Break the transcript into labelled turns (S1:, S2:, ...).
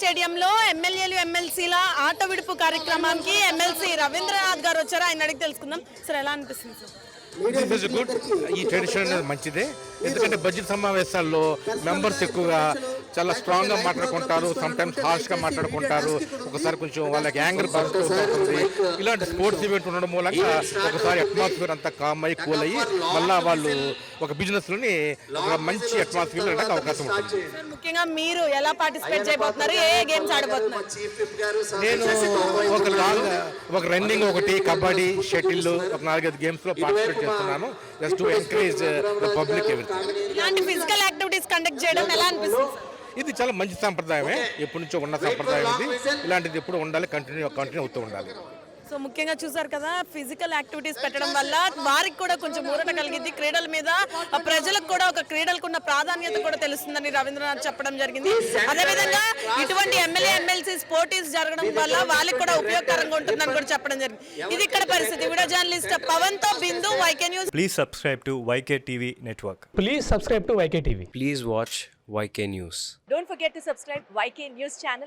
S1: స్టేడియంలో ఎమ్మెల్యేలు ఎమ్మెల్సీల ఆట విడుపు కార్యక్రమానికి ఎమ్మెల్సీ రవీంద్రనాథ్ గారు వచ్చారు. ఆయన అడిగి తెలుసుకుందాం. సార్ ఎలా అనిపిస్తుంది సార్?
S2: గుడ్. ఈ ట్రెడిషన్ అనేది మంచిదే, ఎందుకంటే బడ్జెట్ సమావేశాల్లో మెంబర్స్ ఎక్కువగా చాలా స్ట్రాంగ్గా మాట్లాడుకుంటారు, సమ్టైమ్స్ హార్ష్గా మాట్లాడుకుంటారు, ఒకసారి కొంచెం వాళ్ళకి యాంగర్ అవుతుంది. ఇలాంటి స్పోర్ట్స్ ఈవెంట్ ఉండడం మూలంగా ఒకసారి అట్మాస్ఫియర్ అంతా కామ్ అయ్యి కూల్ అయ్యి మళ్ళీ వాళ్ళు ఒక బిజినెస్లోని ఒక మంచి అట్మాస్ఫియర్ ఉండడానికి అవకాశం ఉంటుంది.
S1: ముఖ్యంగా మీరు ఎలా పార్టిసిపేట్ చేయబోతున్నారు? ఏ గేమ్స్ ఆడబోతున్నారు?
S2: నేను ఒక రన్నింగ్, ఒకటి కబడ్డీ, షటిల్, ఒక 4-5 గేమ్స్లో పార్టిసిపేట్ చేస్తున్నాను, just to encourage the public everything.
S1: ఇలాంటి ఫిజికల్ యాక్టివిటీస్ కండక్ట్ చేయడం ఎలా అనిపిస్తుంది?
S2: ఇది చాలా మంచి సంప్రదాయమే, ఎప్పటి నుంచో ఉన్న సంప్రదాయం ఇది. ఇలాంటిది ఎప్పుడు ఉండాలి, కంటిన్యూ అవుతూ ఉండాలి.
S1: సో ముఖ్యంగా చూసారు కదా, ఫిజికల్ యాక్టివిటీస్ పెట్టడం వల్ల వారికి కూడా కొంచెం ఊరట కలిగింది. క్రీడల మీద ప్రజలకు కూడా ఒక క్రీడలకు ఉన్న ప్రాధాన్యత కూడా తెలుస్తుందని రవీంద్రనాథ్ చెప్పడం జరిగింది. అదేవిధంగా ఇటువంటి ఎమ్మెల్యే ఎమ్మెల్సీ స్పోర్టీస్ జరగడం వల్ల వాళ్ళకి కూడా ఉపయోగకరంగా ఉంటుందని కూడా చెప్పడం జరిగింది. ఇది ఇక్కడ పరిస్థితి. వీడియో జర్నలిస్ట్ పవన్ తో బిందు, YK News.
S3: Please subscribe to YK TV network.
S4: Please subscribe to YK TV.
S5: Please watch YK News.
S1: Don't forget to subscribe YK News channel.